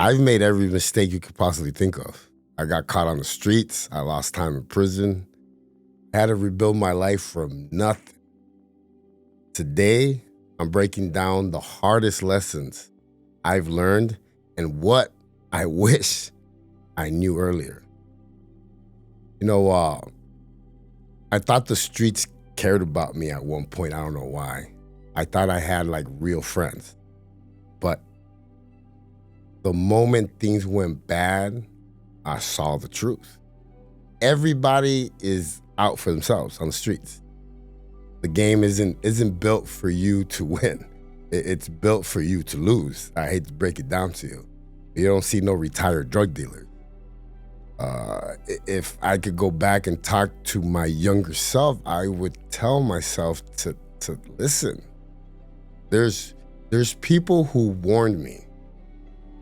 I've made every mistake you could possibly think of. I got caught on the streets. I lost time in prison. I had to rebuild my life from nothing. Today, I'm breaking down the hardest lessons I've learned and what I wish I knew earlier. You know, I thought the streets cared about me at one point. I don't know why. I thought I had like real friends. But the moment things went bad, I saw the truth. Everybody is out for themselves on the streets. The game isn't built for you to win. It's built for you to lose. I hate to break it down to you. You don't see no retired drug dealers. If I could go back and talk to my younger self, I would tell myself to listen. There's people who warned me.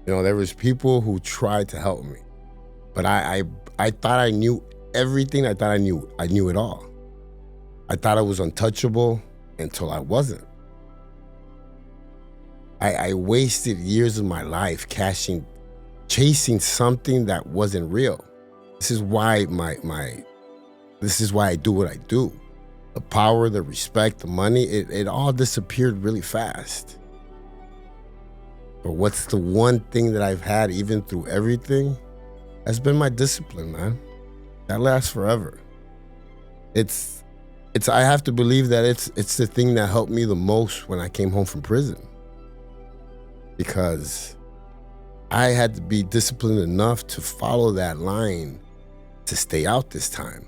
You know, there was people who tried to help me. But I thought I knew everything. I thought I knew it all. I thought I was untouchable until I wasn't. I wasted years of my life chasing something that wasn't real. This is why this is why I do what I do. The power, the respect, the money, it all disappeared really fast. But what's the one thing that I've had even through everything has been my discipline, man. That lasts forever. I have to believe that it's the thing that helped me the most when I came home from prison. Because I had to be disciplined enough to follow that line to stay out this time.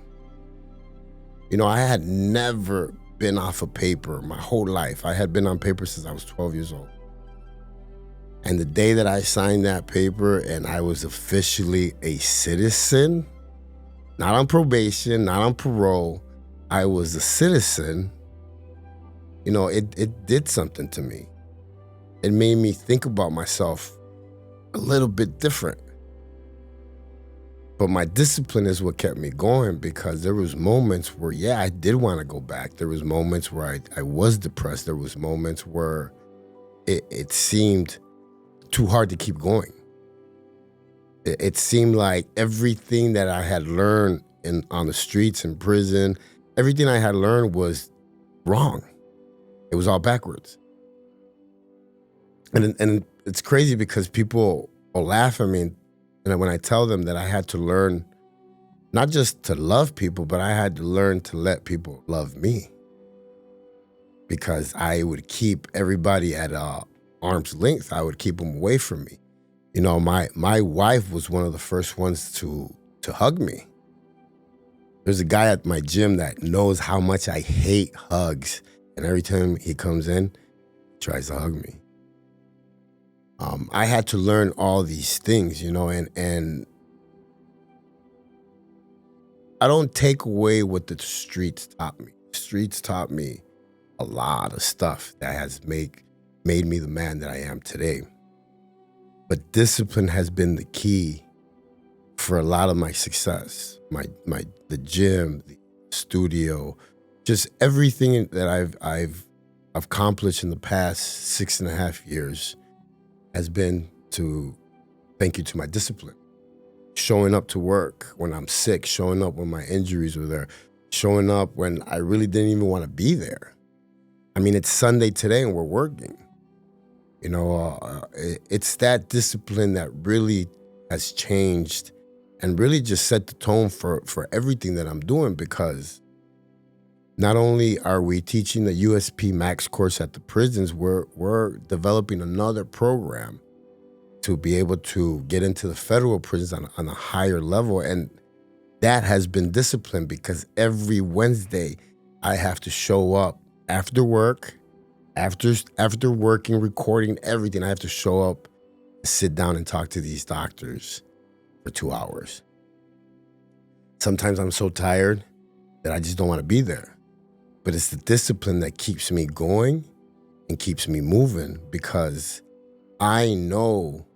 You know, I had never been off of paper my whole life. I had been on paper since I was 12 years old. And the day that I signed that paper and I was officially a citizen, not on probation, not on parole, I was a citizen, you know, it did something to me. It made me think about myself a little bit different. But my discipline is what kept me going, because there was moments where, yeah, I did want to go back. There was moments where I was depressed. There was moments where it seemed too hard to keep going. It seemed like everything that I had learned on the streets in prison, everything I had learned was wrong. It was all backwards. And it's crazy because people will laugh at me and when I tell them that I had to learn not just to love people, but I had to learn to let people love me. Because I would keep everybody at arm's length. I would keep them away from me. You know, my wife was one of the first ones to hug me. There's a guy at my gym that knows how much I hate hugs. And every time he comes in, he tries to hug me. I had to learn all these things, you know, and I don't take away what the streets taught me. The streets taught me a lot of stuff that has made me the man that I am today. But discipline has been the key for a lot of my success. The gym, the studio, just everything that I've accomplished in the past 6.5 years has been thank you to my discipline. Showing up to work when I'm sick, showing up when my injuries were there, showing up when I really didn't even want to be there. I mean, it's Sunday today and we're working. You know, it's that discipline that really has changed and really just set the tone for everything that I'm doing, because not only are we teaching the USP Max course at the prisons, we're developing another program to be able to get into the federal prisons on a higher level. And that has been discipline, because every Wednesday I have to show up after work, after working, recording, everything. I have to show up, sit down and talk to these doctors for 2 hours. Sometimes I'm so tired that I just don't want to be there. But it's the discipline that keeps me going and keeps me moving, because I know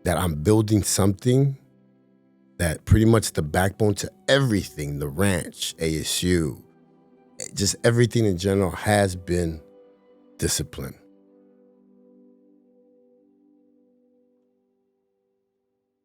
that I'm building something that pretty much the backbone to everything, the ranch, ASU, just everything in general has been discipline.